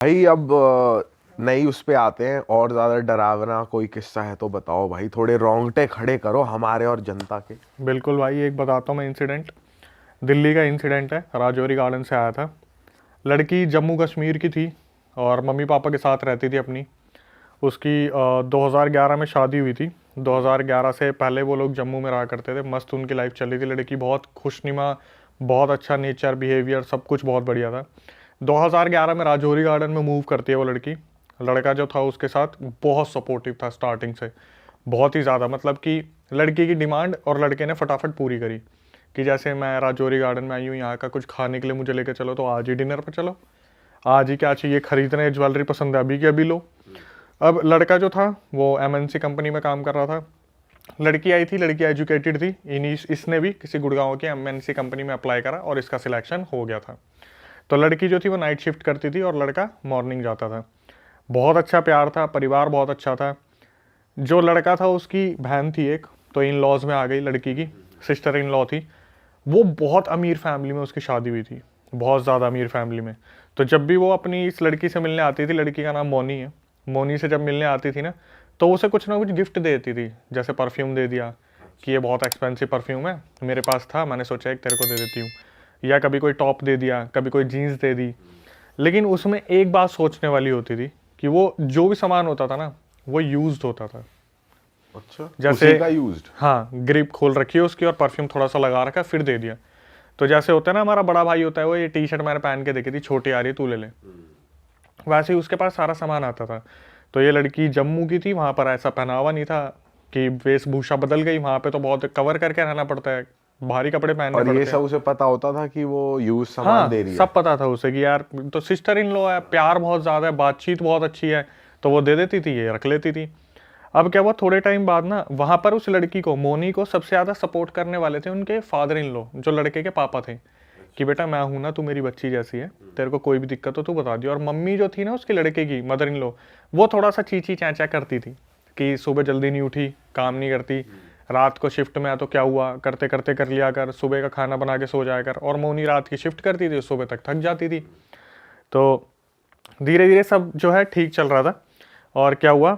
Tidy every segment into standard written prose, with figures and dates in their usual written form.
भाई अब नई उस पे आते हैं, और ज्यादा डरावना कोई किस्सा है तो बताओ भाई, थोड़े रोंगटे खड़े करो हमारे और जनता के। बिल्कुल भाई, एक बताता हूँ मैं इंसिडेंट। दिल्ली का इंसिडेंट है, राजौरी गार्डन से आया था। लड़की जम्मू कश्मीर की थी और मम्मी पापा के साथ रहती थी अपनी। उसकी 2011 में शादी हुई थी। 2011 से पहले वो लोग जम्मू में रहा करते थे, मस्त उनकी लाइफ चल रही थी। लड़की बहुत खुशनुमा, बहुत अच्छा नेचर, बिहेवियर, सब कुछ बहुत बढ़िया था। 2011 में राजौरी गार्डन में मूव करती है वो लड़की। लड़का जो था उसके साथ बहुत सपोर्टिव था स्टार्टिंग से, बहुत ही ज़्यादा। मतलब कि लड़की की डिमांड और लड़के ने फटाफट पूरी करी कि जैसे मैं राजौरी गार्डन में आई हूँ, यहाँ का कुछ खाने के लिए मुझे लेके चलो, तो आज ही डिनर पर चलो, आज ही क्या चाहिए खरीदने, ज्वेलरी पसंद है अभी की अभी लो। अब लड़का जो था वो एमएनसी कंपनी में काम कर रहा था। लड़की आई थी, लड़की एजुकेटेड थी। इसने भी किसी गुड़गांव की एमएनसी कंपनी में अप्लाई करा और इसका सिलेक्शन हो गया था। तो लड़की जो थी वो नाइट शिफ्ट करती थी और लड़का मॉर्निंग जाता था। बहुत अच्छा प्यार था, परिवार बहुत अच्छा था। जो लड़का था उसकी बहन थी एक, तो इन लॉज में आ गई लड़की की, सिस्टर इन लॉ थी। वो बहुत अमीर फैमिली में उसकी शादी हुई थी, बहुत ज़्यादा अमीर फैमिली में। तो जब भी वो अपनी इस लड़की से मिलने आती थी, लड़की का नाम मोनी है, मोनी से जब मिलने आती थी ना, तो उसे कुछ ना कुछ गिफ्ट देती थी। जैसे परफ्यूम दे दिया कि ये बहुत एक्सपेंसिव परफ्यूम है, मेरे पास था, मैंने सोचा एक तेरे को दे देती हूँ। या कभी कोई टॉप दे दिया, कभी कोई जीन्स दे दी। लेकिन उसमें एक बात सोचने वाली होती थी कि वो जो भी सामान होता था ना, वो यूज्ड होता था। अच्छा, जैसे उसी का यूज्ड। हाँ, ग्रिप खोल रखी है उसकी और परफ्यूम थोड़ा सा लगा रखा, फिर दे दिया। तो जैसे होता है ना, हमारा बड़ा भाई होता है, वो ये टी शर्ट मैंने पहन के देखी थी, छोटी आ रही है, तू ले ले। वैसे ही उसके पास सारा सामान आता था। तो ये लड़की जम्मू की थी, वहाँ पर ऐसा पहनावा नहीं था कि वेशभूषा बदल गई। वहाँ पे तो बहुत कवर करके रहना पड़ता है, भारी कपड़े पहनने और ये पड़ते हैं। सब उसे पता होता था कि वो यूज सामान हाँ, दे रही है। सब पता था उसे कि यार तो सिस्टर इन लॉ है, प्यार बहुत ज़्यादा है, बातचीत बहुत अच्छी है, तो वो दे देती थी, ये रख लेती थी। अब क्या हुआ, थोड़े टाइम बाद ना वहाँ पर उस लड़की को, मोनी को, सबसे ज़्यादा सपोर्ट करने वाले थे उनके फादर इन लॉ, जो लड़के के पापा थे। कि बेटा मैं हूं ना, तू मेरी बच्ची जैसी है, तेरे को कोई भी दिक्कत हो तू बता दियो। और मम्मी जो थी ना उसके लड़के की, मदर इन लॉ, वो थोड़ा सा चींची चैंचा करती थी कि सुबह जल्दी नहीं उठी, काम नहीं करती, रात को शिफ्ट में आ तो क्या हुआ, करते करते कर लिया कर, सुबह का खाना बना के सो जाया कर। और मोनी रात की शिफ्ट करती थी, सुबह तक थक जाती थी। तो धीरे धीरे सब जो है ठीक चल रहा था। और क्या हुआ,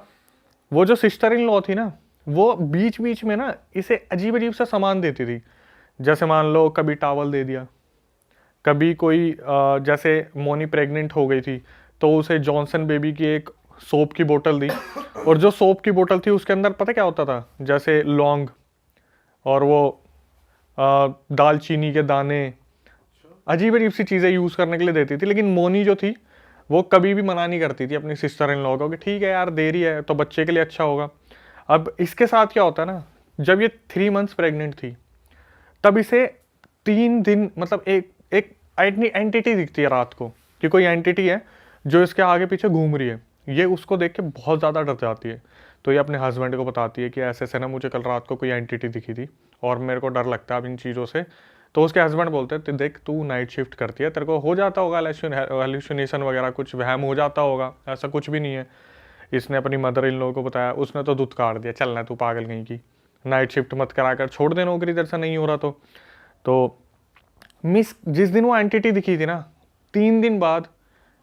वो जो सिस्टर इन लॉ थी ना, वो बीच बीच में ना इसे अजीब अजीब सा सामान देती थी। जैसे मान लो कभी टावल दे दिया, कभी कोई जैसे मोनी प्रेग्नेंट हो गई थी तो उसे जॉनसन बेबी की एक सोप की बोतल दी। और जो सोप की बोतल थी उसके अंदर पता क्या होता था, जैसे लौंग और वो दालचीनी के दाने, अजीब अजीब सी चीज़ें यूज़ करने के लिए देती थी। लेकिन मोनी जो थी वो कभी भी मना नहीं करती थी अपनी सिस्टर इन लॉ को कि ठीक है यार दे रही है तो बच्चे के लिए अच्छा होगा। अब इसके साथ क्या होता है ना, जब ये 3 मंथ्स प्रेग्नेंट थी तब इसे 3 दिन, मतलब एक एक एंटिटी दिखती है रात को, कि कोई एंटिटी है जो इसके आगे पीछे घूम रही है। ये उसको देख के बहुत ज़्यादा डर जाती है। तो ये अपने हस्बैंड को बताती है कि ऐसे ऐसे ना मुझे कल रात को कोई एंटिटी दिखी थी और मेरे को डर लगता है अब इन चीज़ों से। तो उसके हस्बैंड बोलते हैं देख तू नाइट शिफ्ट करती है, तेरे को हो जाता होगा हेलुसिनेशन वगैरह, कुछ वहम हो जाता होगा, ऐसा कुछ भी नहीं है। इसने अपनी मदर इन लॉ को बताया, उसने तो दूध काट दिया, चलना तू पागल कहीं की, नाइट शिफ्ट मत करा कर, छोड़ दे नौकरी तेरे से नहीं हो रहा तो मिस जिस दिन वो एंटिटी दिखी थी ना, 3 दिन बाद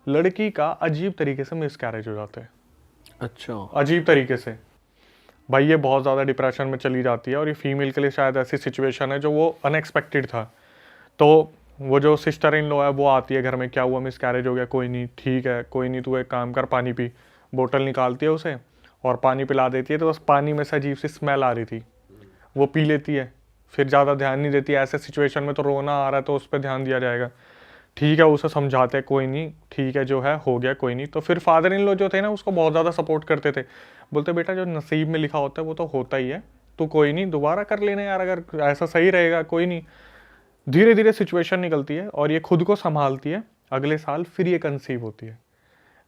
लड़की का अजीब तरीके से मिस कैरेज हो जाता है। अच्छा। अजीब तरीके से भाई, ये बहुत ज़्यादा डिप्रेशन में चली जाती है। और ये फीमेल के लिए शायद ऐसी सिचुएशन है जो वो अनएक्सपेक्टेड था। तो वो जो सिस्टर इन लॉ है वो आती है घर में, क्या हुआ, मिस कैरेज हो गया, कोई नहीं ठीक है, कोई नहीं, तू एक काम कर, पानी पी। बोतल निकालती है उसे और पानी पिला देती है। तो बस पानी में से अजीब सी स्मेल आ रही थी, वो पी लेती है, फिर ज़्यादा ध्यान नहीं देती। ऐसे सिचुएशन में तो रोना आ रहा है तो उस पर ध्यान दिया जाएगा, ठीक है, उसे समझाते हैं कोई नहीं ठीक है, जो है हो गया, कोई नहीं। तो फिर फादर इन लॉ जो थे ना उसको बहुत ज़्यादा सपोर्ट करते थे, बोलते बेटा जो नसीब में लिखा होता है वो तो होता ही है, तो कोई नहीं, दोबारा कर लेना यार, अगर ऐसा सही रहेगा कोई नहीं। धीरे धीरे सिचुएशन निकलती है और ये खुद को संभालती है। अगले साल फिर ये कंसीव होती है।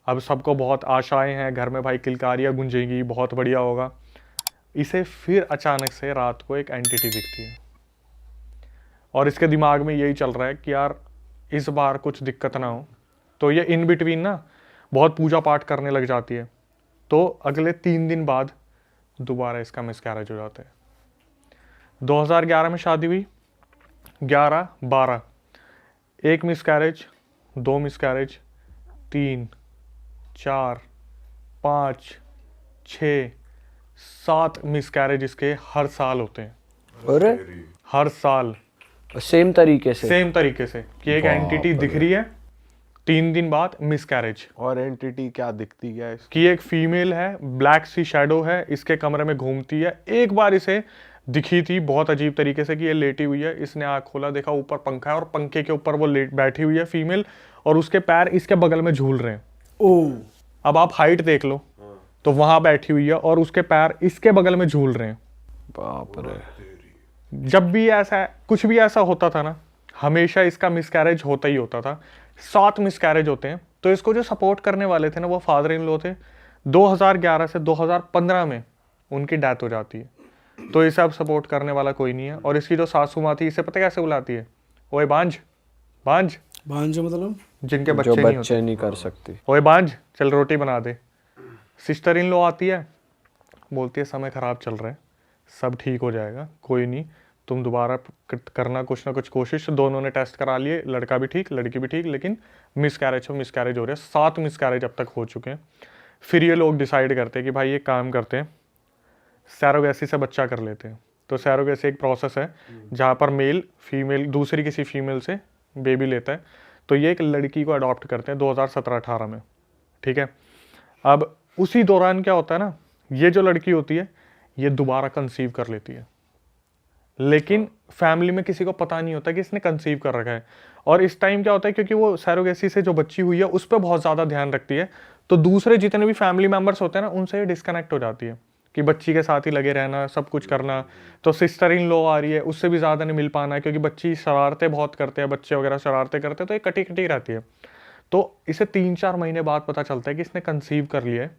अब सबको बहुत आशाएं हैं घर में, भाई किलकारियाँ गूंजेगी, बहुत बढ़िया होगा। इसे फिर अचानक से रात को एक एंटिटी दिखती है और इसके दिमाग में यही चल रहा है कि यार इस बार कुछ दिक्कत ना हो। तो ये इन बिटवीन ना बहुत पूजा पाठ करने लग जाती है। तो अगले 3 दिन बाद दोबारा इसका मिसकैरेज हो जाता है। 2011 में शादी हुई, 11, 12, एक मिसकैरेज, 2 मिसकैरेज, 3, 4, 5, 6, 7 मिसकैरेज इसके हर साल होते हैं। अरे हर साल सेम तरीके से। सेम तरीके से कि एक एंटिटी दिख रही है, 3 दिन बाद मिसकैरेज। और एंटिटी क्या दिखती है इसकी? कि एक फीमेल है, ब्लैक सी शैडो है, इसके कमरे में घूमती है। एक बार इसे दिखी थी बहुत अजीब तरीके से कि ये लेटी हुई है। इसने आँख खोला, देखा ऊपर पंखा है और पंखे के ऊपर वो लेट बैठी हुई है फीमेल, और उसके पैर इसके बगल में झूल रहे हैं। ओह अब आप हाइट देख लो, तो वहां बैठी हुई है और उसके पैर इसके बगल में झूल रहे हैं। बाप रे। जब भी ऐसा कुछ भी ऐसा होता था ना, हमेशा इसका मिसकैरेज होता ही होता था। 7 मिसकैरेज होते हैं। तो इसको जो सपोर्ट करने वाले थे ना, वो फादर इन लॉ थे। 2011 से 2015 में उनकी डेथ हो जाती है। तो इसे अब सपोर्ट करने वाला कोई नहीं है। और इसकी जो सासू माँ थी, इसे पता कैसे बुलाती है? ओए बांझ, बांझ, भांजा मतलब जिनके जो बच्चे नहीं होते। बच्चे नहीं कर सकती। ओए बांझ, चल रोटी बना दे। सिस्टर इन लॉ आती है, बोलती है समय खराब चल रहा है, सब ठीक हो जाएगा, कोई नहीं, तुम दोबारा करना कुछ ना कुछ कोशिश। दोनों ने टेस्ट करा लिए, लड़का भी ठीक, लड़की भी ठीक, लेकिन मिसकैरेज हो रहे हैं। 7 मिसकैरेज अब तक हो चुके हैं। फिर ये लोग डिसाइड करते हैं कि भाई ये काम करते हैं, सैरोगेसी से बच्चा कर लेते हैं। तो सैरोगेसी एक प्रोसेस है जहाँ पर मेल फीमेल दूसरी किसी फीमेल से बेबी लेता है। तो ये एक लड़की को अडॉप्ट करते हैं 2017-18 में, ठीक है। अब उसी दौरान क्या होता है ना, ये जो लड़की होती है ये दोबारा कंसीव कर लेती है, लेकिन फैमिली में किसी को पता नहीं होता कि इसने कंसीव कर रखा है। और इस टाइम क्या होता है, क्योंकि वो सैरोगेसी से जो बच्ची हुई है उस पर बहुत ज़्यादा ध्यान रखती है, तो दूसरे जितने भी फैमिली मेम्बर्स होते हैं ना, उनसे डिस्कनेक्ट हो जाती है कि बच्ची के साथ ही लगे रहना, सब कुछ करना। तो सिस्टर इन लॉ आ रही है, उससे भी ज़्यादा नहीं मिल पाना है, क्योंकि बच्ची शरारतें बहुत करते हैं, बच्चे वगैरह शरारतें करते हैं, तो ये कटी कटी रहती है। तो इसे 3-4 महीने बाद पता चलता है कि इसने कंसीव कर लिया है,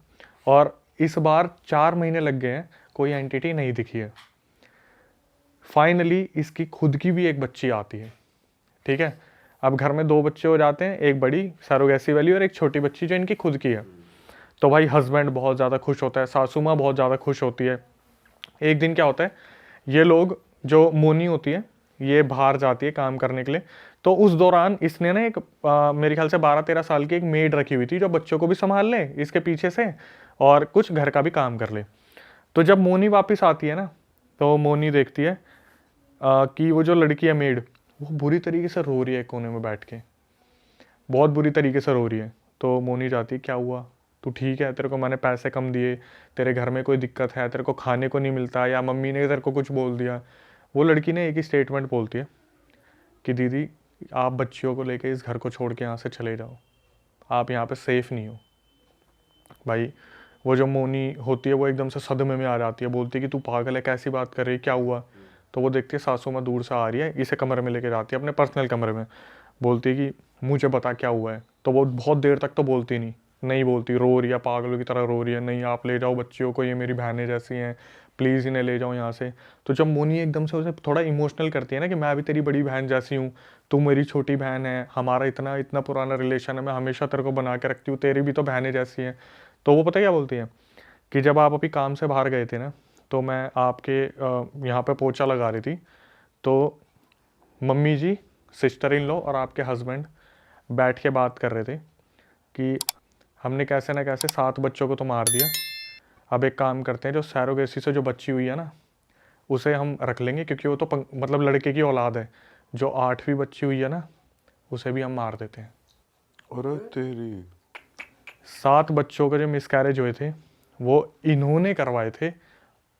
और इस बार 4 महीने लग गए हैं, कोई एंटिटी नहीं दिखी है। फाइनली इसकी खुद की भी एक बच्ची आती है, ठीक है। अब घर में 2 बच्चे हो जाते हैं, एक बड़ी सैरोगेसी वाली और एक छोटी बच्ची जो इनकी खुद की है। तो भाई हस्बैंड बहुत ज़्यादा खुश होता है, सासू माँ बहुत ज़्यादा खुश होती है। एक दिन क्या होता है, ये लोग जो मोनी होती है ये बाहर जाती है काम करने के लिए। तो उस दौरान इसने ना एक मेरे ख्याल से 12-13 साल की एक मेड रखी हुई थी जो बच्चों को भी संभाल ले इसके पीछे से और कुछ घर का भी काम कर ले। तो जब मोनी वापस आती है ना, तो मोनी देखती है कि वो जो लड़की है मेड, वो बुरी तरीके से रो रही है कोने में बैठ के, बहुत बुरी तरीके से रो रही है। तो मोनी जाती है, क्या हुआ, तू ठीक है, तेरे को मैंने पैसे कम दिए, तेरे घर में कोई दिक्कत है, तेरे को खाने को नहीं मिलता, या मम्मी ने तेरे को कुछ बोल दिया। वो लड़की ने एक ही स्टेटमेंट बोलती है कि दीदी आप बच्चियों को लेके इस घर को छोड़ के यहाँ से चले जाओ, आप यहाँ पे सेफ नहीं हो। भाई वो जो मोनी होती है वो एकदम से सदमे में आ जाती है, बोलती है कि तू पागल है, कैसी बात कर रही है, क्या हुआ। तो वो देखती है सासू माँ दूर से आ रही है, इसे कमरे में लेके जाती है अपने पर्सनल कमरे में, बोलती है कि मुझे बता क्या हुआ है। तो वो बहुत देर तक तो बोलती नहीं बोलती, रो रही है, पागलों की तरह रो रही है, नहीं आप ले जाओ बच्चियों को, ये मेरी बहनें जैसी हैं, प्लीज़ इन्हें ले जाओ यहाँ से। तो जब मोनी एकदम से उसे थोड़ा इमोशनल करती है ना कि मैं भी तेरी बड़ी बहन जैसी हूँ, तू मेरी छोटी बहन है, हमारा इतना इतना पुराना रिलेशन है, मैं हमेशा तेरे को बना के रखती हूँ, तेरी भी तो बहनें जैसी हैं। तो वो पता क्या बोलती है कि जब आप अभी काम से बाहर गए थे ना, तो मैं आपके यहाँ पे पोछा लगा रही थी, तो मम्मी जी, सिस्टर इन लॉ और आपके हस्बैंड बैठ के बात कर रहे थे कि हमने कैसे ना कैसे 7 बच्चों को तो मार दिया, अब एक काम करते हैं, जो सैरोगेसी से जो बच्ची हुई है ना उसे हम रख लेंगे, क्योंकि वो तो मतलब लड़के की औलाद है। जो 8वीं बच्ची हुई है ना उसे भी हम मार देते हैं। अरे तेरी 7 बच्चों के जो मिसकैरेज हुए थे वो इन्होंने करवाए थे।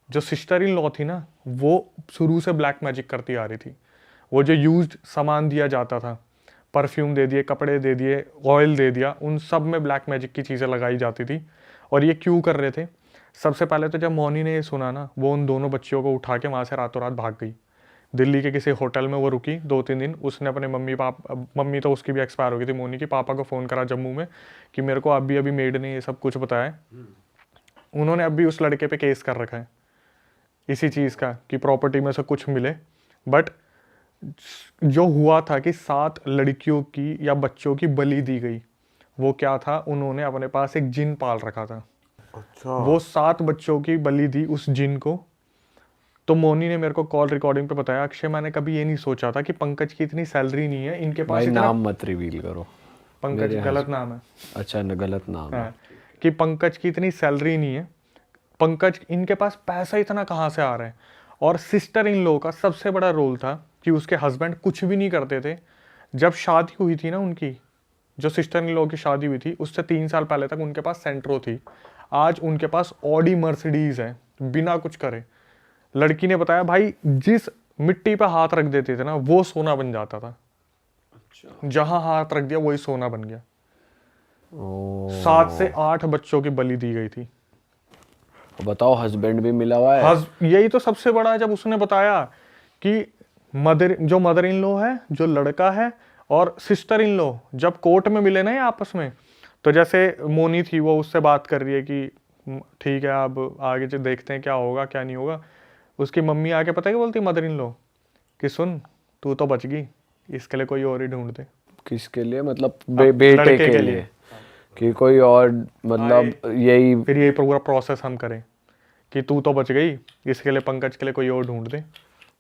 जो सिस्टर इन लॉ थी ना, वो शुरू से ब्लैक मैजिक करती आ रही थी। वो जो यूज्ड सामान दिया जाता था, परफ्यूम दे दिए, कपड़े दे दिए, ऑयल दे दिया, उन सब में ब्लैक मैजिक की चीज़ें लगाई जाती थी। और ये क्यों कर रहे थे? सबसे पहले तो जब मोनी ने ये सुना ना, वो उन दोनों बच्चियों को उठा के वहाँ से रातों रात भाग गई। दिल्ली के किसी होटल में वो रुकी 2-3 दिन। उसने अपने मम्मी तो उसकी भी एक्सपायर हो गई थी मोनी की, पापा को फ़ोन करा जम्मू में कि मेरे को अभी मेड ने ये सब कुछ बताया। उन्होंने अभी उस लड़के पे केस कर रखा है इसी चीज़ का कि प्रॉपर्टी में से कुछ मिले। बट जो हुआ था कि 7 लड़कियों की या बच्चों की बलि दी गई, वो क्या था, उन्होंने अपने पास एक जिन पाल रखा था। अच्छा, वो 7 बच्चों की बलि दी उस जिन को। तो मोनी ने मेरे को कॉल रिकॉर्डिंग पे बताया, अक्षय मैंने कभी ये नहीं सोचा था कि पंकज की इतनी सैलरी नहीं है, इनके पास भाई इतना। नाम मत रिवील करो। पंकज मेरे गलत नाम है। अच्छा न गलत नाम है। हाँ, कि पंकज की इतनी सैलरी नहीं है, पंकज इनके पास पैसा इतना कहाँ से आ रहा है। और सिस्टर इन लॉ का सबसे बड़ा रोल था कि उसके हस्बैंड कुछ भी नहीं करते थे। जब शादी हुई थी ना उनकी, जो सिस्टर इन लॉ की शादी हुई थी उससे 3 साल पहले तक उनके पास सेंट्रो थी। आज उनके पास ऑडी मर्सिडीज है बिना कुछ करे। लड़की ने बताया भाई जिस मिट्टी पे हाथ रख देते थे ना वो सोना बन जाता था। जहां हाथ रख दिया वही सोना बन गया। ओ 7 से 8 बच्चों की बलि दी गई थी। बताओ हस्बैंड भी मिला हुआ है। यही तो सबसे बड़ा है, जब उसने बताया कि मदर इन लॉ है, जो लड़का है, और सिस्टर इन लॉ जब कोर्ट में मिले ना ये आपस में, तो जैसे मोनी थी वो उससे बात कर रही है कि ठीक है अब आगे जो देखते हैं क्या होगा क्या नहीं होगा। उसकी मम्मी आके पता है क्या बोलती मदर इन लॉ कि सुन तू तो बच गई, इसके लिए कोई और ही ढूंढ दे। किसके लिए? मतलब बेटे लड़के के लिए कि कोई और, मतलब यही फिर यही पूरा प्रोसेस हम करें कि तू तो बच गई, इसके लिए पंकज के लिए कोई और ढूंढ दे।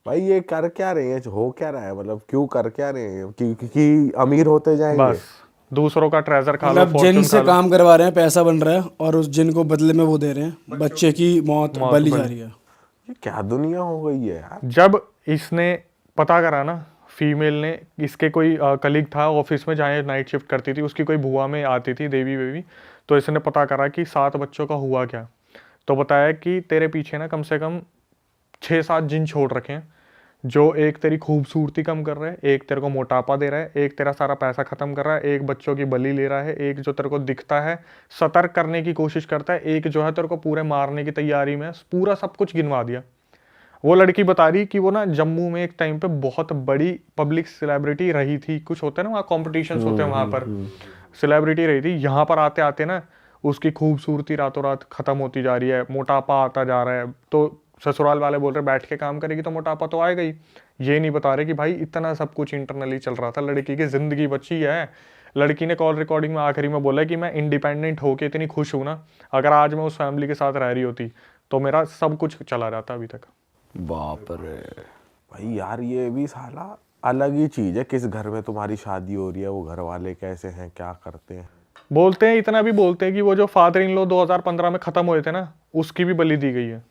भाई ये कर क्या रहे हैं, हो क्या रहा है, मतलब क्यों कर क्या रहे हैं कि अमीर होते जाएंगे। बस दूसरों का ट्रेजर खा लो, मतलब जिन से काम करवा रहे हैं, पैसा बन रहा है और उस जिन को बदले में वो दे रहे हैं, बच्चे की मौत बली जा रही है। ये क्या दुनिया हो गई है यार। जब इसने पता करा ना, फीमेल ने, इसके कोई कलीग था ऑफिस में जहाँ नाइट शिफ्ट करती थी, उसकी कोई बुआ में आती थी देवी बेबी, तो इसने पता करा कि 7 बच्चों का हुआ क्या। तो बताया कि तेरे पीछे ना कम से कम 6-7 जिन छोड़ रखे हैं, जो एक तेरी खूबसूरती कम कर रहा है, एक तेरे को मोटापा दे रहा है, एक तेरा सारा पैसा खत्म कर रहा है, एक बच्चों की बलि ले रहा है, एक जो तेरे को दिखता है सतर्क करने की कोशिश करता है, एक जो है तेरे को पूरे मारने की तैयारी में, पूरा सब कुछ गिनवा दिया। वो लड़की बता रही कि वो ना जम्मू में एक टाइम पे बहुत बड़ी पब्लिक सेलिब्रिटी रही थी, कुछ होता है ना वहाँ कॉम्पिटिशन्स होते हैं, वहाँ पर सेलिब्रिटी रही थी। यहाँ पर आते आते ना उसकी खूबसूरती रातों रात खत्म होती जा रही है, मोटापा आता जा रहा है। तो ससुराल वाले बोल रहे बैठ के काम करेगी तो मोटापा तो आएगा ही। ये नहीं बता रहे कि भाई इतना सब कुछ इंटरनली चल रहा था, लड़की की जिंदगी बची है। लड़की ने कॉल रिकॉर्डिंग में आखिरी में बोला कि मैं इंडिपेंडेंट होके इतनी खुश हूँ ना, अगर आज मैं उस फैमिली के साथ रह रही होती तो मेरा सब कुछ चला जाता अभी तक। बाप रे भाई यार ये भी साला अलग ही चीज है। किस घर में तुम्हारी शादी हो रही है, वो घर वाले कैसे हैं, क्या करते हैं। बोलते हैं, इतना भी बोलते हैं कि वो जो फादर इन लॉ 2015 में खत्म हुए थे ना, उसकी भी बलि दी गई है।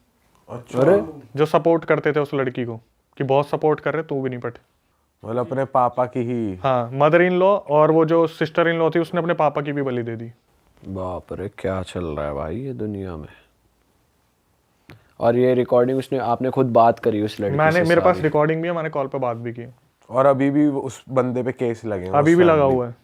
अच्छा, जो सपोर्ट करते थे उस लड़की को कि बहुत सपोर्ट कर रहे, तू भी नहीं पट। मतलब अपने पापा की ही। हाँ, मदर इन लॉ और वो जो सिस्टर इन लॉ थी उसने अपने पापा की भी बलि दे दी। बाप रे क्या चल रहा है भाई ये दुनिया में। और ये रिकॉर्डिंग उसने, आपने खुद बात करी उस लड़की मैंने, से? मेरे पास रिकॉर्डिंग भी है, मैंने कॉल पे बात भी की। और अभी भी उस बंदे पे केस लगे हैं, अभी उस भी लगा family। हुआ है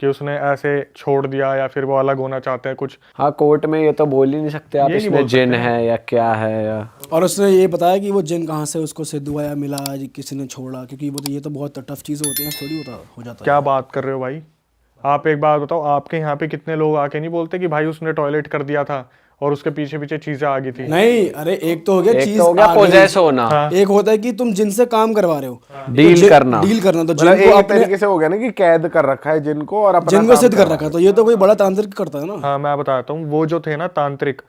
कि उसने ऐसे छोड़ दिया या फिर वो अलग होना चाहते हैं कुछ। हाँ कोर्ट में ये तो बोल ही नहीं सकते आप ये नहीं इसमें बोल जिन सकते है या क्या है या। और उसने ये बताया कि वो जिन कहाँ से उसको सिद्धू आया मिला, किसी ने छोड़ा, क्योंकि वो तो ये तो बहुत टफ चीज़ होती है, थोड़ी होता हो जाता है। क्या बात कर रहे हो भाई, आप एक बात बताओ, आपके यहाँ पे कितने लोग आके नहीं बोलते कि भाई उसने टॉयलेट कर दिया था और उसके पीछे पीछे चीजें आ गई थी। नहीं, अरे एक तो हो गया एक चीज तो हो गया आ गई। पोजेस होना, एक होता है कि तुम जिनसे काम करवा रहे हो, डील करना। डील करना, तो मतलब जिनको एक अपने तरीके से हो गया ना कि कैद कर रखा है जिनको और अपना जिनको काम सिद्ध कर करवा रखा है, तो ये तो कोई बड़ा तांत्रिक करता है ना। हाँ मैं बताता हूँ, वो जो थे ना तांत्रिक,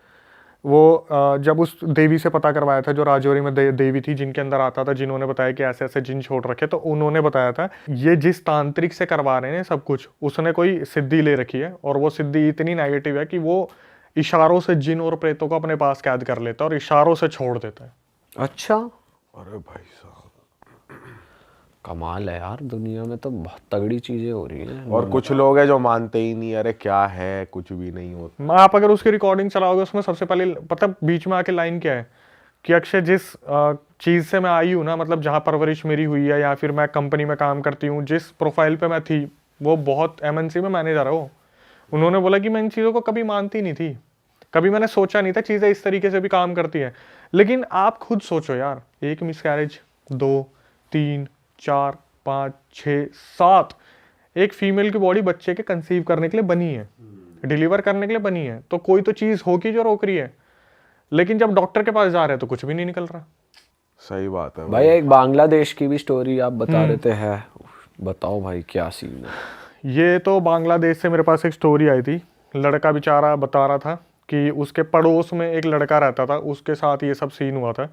वो जब उस देवी से पता करवाया था जो राजौरी में देवी थी जिनके अंदर आता था, जिन्होंने बताया कि ऐसे ऐसे जिन छोड़ रखे, तो उन्होंने बताया था ये जिस तांत्रिक से करवा रहे हैं सब कुछ, उसने कोई सिद्धि ले रखी है और वो सिद्धि इतनी नेगेटिव है कि वो इशारों से जिन और प्रेतों को अपने पास कैद कर लेता है और इशारों से छोड़ देता है। अच्छा अरे भाई साहब कमाल है यार, दुनिया में तो बहुत तगड़ी चीजें हो रही हैं। और कुछ लोग हैं जो मानते ही नहीं, अरे क्या है कुछ भी नहीं होता। आप अगर उसकी रिकॉर्डिंग चलाओगे उसमें सबसे पहले पता बीच में आके लाइन क्या है कि अक्षय जिस चीज़ से मैं आई हूँ ना, मतलब जहाँ परवरिश मेरी हुई है या फिर मैं कंपनी में काम करती हूँ, जिस प्रोफाइल पे मैं थी वो बहुत MNC में मैनेजर है वो। उन्होंने बोला कि मैं इन चीज़ों को कभी मानती नहीं थी, कभी मैंने सोचा नहीं था चीज़ें इस तरीके से भी काम करती हैं। लेकिन आप खुद सोचो यार, एक मिसकैरेज, 2, 3, 4, 5, 6, 7, एक फीमेल की बॉडी बच्चे के कंसीव करने के लिए बनी है, डिलीवर करने के लिए बनी है, तो कोई तो चीज़ होगी जो रोक रही है। लेकिन जब डॉक्टर के पास जा रहे हैं तो कुछ भी नहीं निकल रहा। सही बात है भाई एक बांग्लादेश की भी स्टोरी आप बता रहे थे, है बताओ भाई क्या सीन है। ये तो बांग्लादेश से मेरे पास एक स्टोरी आई थी। लड़का बेचारा बता रहा था कि उसके पड़ोस में एक लड़का रहता था, उसके साथ ये सब सीन हुआ था।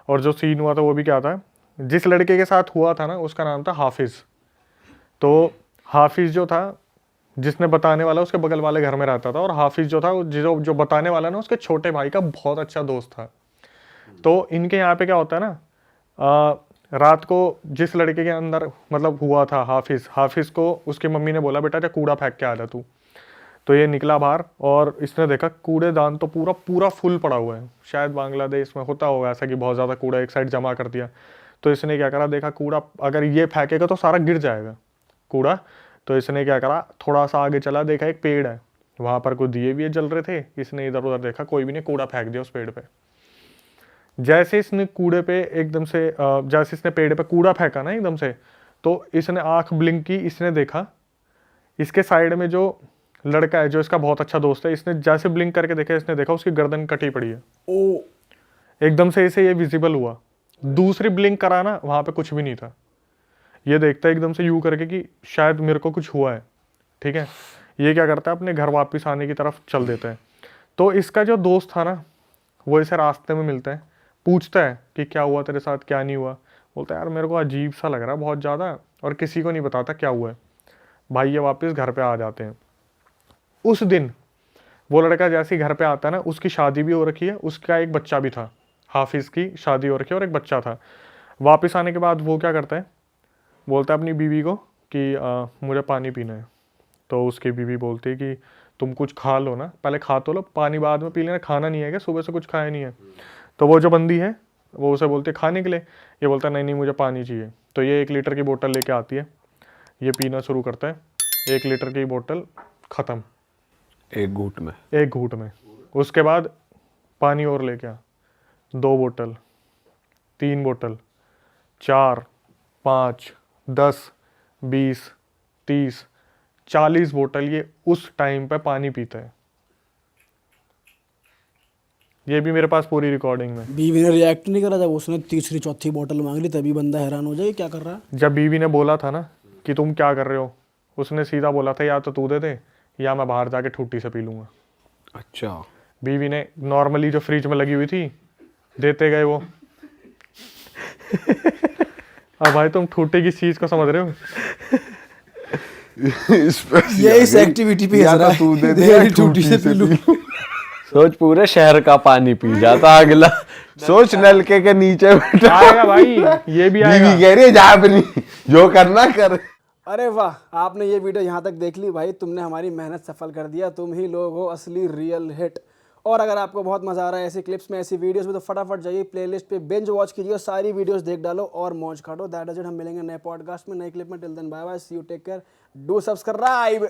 और जो सीन हुआ था वो भी क्या था, जिस लड़के के साथ हुआ था ना उसका नाम था हाफिज़। तो हाफिज़ जो था जिसने बताने वाला उसके बगल वाले घर में रहता था, और हाफिज जो था जो बताने वाला ना उसके छोटे भाई का बहुत अच्छा दोस्त था। तो इनके यहाँ पे क्या होता है ना, रात को जिस लड़के के अंदर मतलब हुआ था हाफिज को उसकी मम्मी ने बोला बेटा जा कूड़ा फेंक के आ जा तू। तो ये निकला बाहर और इसने देखा कूड़ेदान तो पूरा पूरा फुल पड़ा हुआ है। शायद बांग्लादेश में होता होगा ऐसा कि बहुत ज़्यादा कूड़ा एक साइड जमा कर दिया। तो इसने क्या करा, देखा कूड़ा अगर ये फेंकेगा तो सारा गिर जाएगा कूड़ा। तो इसने क्या करा, थोड़ा सा आगे चला, देखा एक पेड़ है, वहाँ पर कुछ दिए भी जल रहे थे। इसने इधर उधर देखा, कोई भी नहीं, कूड़ा फेंक दिया उस पेड़ पे। जैसे इसने कूड़े पे एकदम से जैसे इसने पेड़ पे कूड़ा फेंका ना एकदम से, तो इसने आंख ब्लिंक की, इसने देखा इसके साइड में जो लड़का है जो इसका बहुत अच्छा दोस्त है, इसने जैसे ब्लिंक करके देखा, इसने देखा उसकी गर्दन कटी पड़ी है। ओ एकदम से इसे ये विजिबल हुआ। दूसरी ब्लिंक करा ना, वहाँ पे कुछ भी नहीं था। ये देखता है एकदम से यूं करके कि शायद मेरे को कुछ हुआ है, ठीक है। ये क्या करता है, अपने घर वापस आने की तरफ चल देता है। तो इसका जो दोस्त था ना, वो इसे रास्ते में मिलता है, पूछता है कि क्या हुआ तेरे साथ, क्या नहीं हुआ। बोलता है यार मेरे को अजीब सा लग रहा है बहुत ज़्यादा, और किसी को नहीं बताता क्या हुआ है। भाई ये वापस घर पे आ जाते हैं। उस दिन वो लड़का जैसे ही घर पे आता है ना, उसकी शादी भी हो रखी है, उसका एक बच्चा भी था, हाफिज़ की शादी हो रखी है और एक बच्चा था। वापस आने के बाद वो क्या करता है, बोलता है अपनी बीवी को कि मुझे पानी पीना है। तो उसकी बीवी बोलती है कि तुम कुछ खा लो ना, पहले खा तो लो, पानी बाद में पी लेना, खाना नहीं है क्या, सुबह से कुछ खाया नहीं है। तो वो जो बंदी है वो उसे बोलती है खाने के लिए। ये बोलता है नहीं नहीं मुझे पानी चाहिए। तो ये 1 लीटर की बोतल लेके आती है, ये पीना शुरू करता है। 1 लीटर की बोतल ख़त्म एक घूंट में। एक घूंट में। उसके बाद पानी और लेके आ, 2 बोतल, 3 बोतल, 4, 5, 10, 20, 30, 40 बोतल ये उस टाइम पे पानी पीता है। ये भी मेरे पास पूरी रिकॉर्डिंग में। बीवी ने रिएक्ट नहीं करा जब उसने तीसरी चौथी बोतल मांग ली? तभी बंदा हैरान हो जाए क्या कर रहा है। जब बीवी ने बोला था ना कि तुम क्या कर रहे हो, उसने सीधा बोला था या तो तू दे दे या मैं बाहर जाके ठूठी से पी लूँगा। अच्छा। बीवी ने नॉर्मली जो फ्रिज में लगी हुई थी देते गए वो। अब भाई तुम ठूठी की चीज को समझ रहे हो। ये इस एक्टिविटी पे हंस रहा है। तू दे दे ये या ठूठी ठूठी से से पी लूं। सोच पूरे शहर का पानी पी जाता अगला। सोच नलके के नीचे बैठा आएगा भाई, ये भी आएगा। बीवी कह रही है जा अपनी जो करना कर। अरे वाह, आपने ये वीडियो यहाँ तक देख ली भाई, तुमने हमारी मेहनत सफल कर दिया। तुम ही लोग हो असली रियल हिट। और अगर आपको बहुत मजा आ रहा है ऐसी क्लिप्स में, ऐसी वीडियोस में, तो फटाफट जाइए प्लेलिस्ट पे बिंज वॉच कीजिए और सारी वीडियोस देख डालो और मौज काटो। That is it. हम मिलेंगे नए पॉडकास्ट में, नए क्लिप में। Till then bye bye, see you, take care, do subscribe.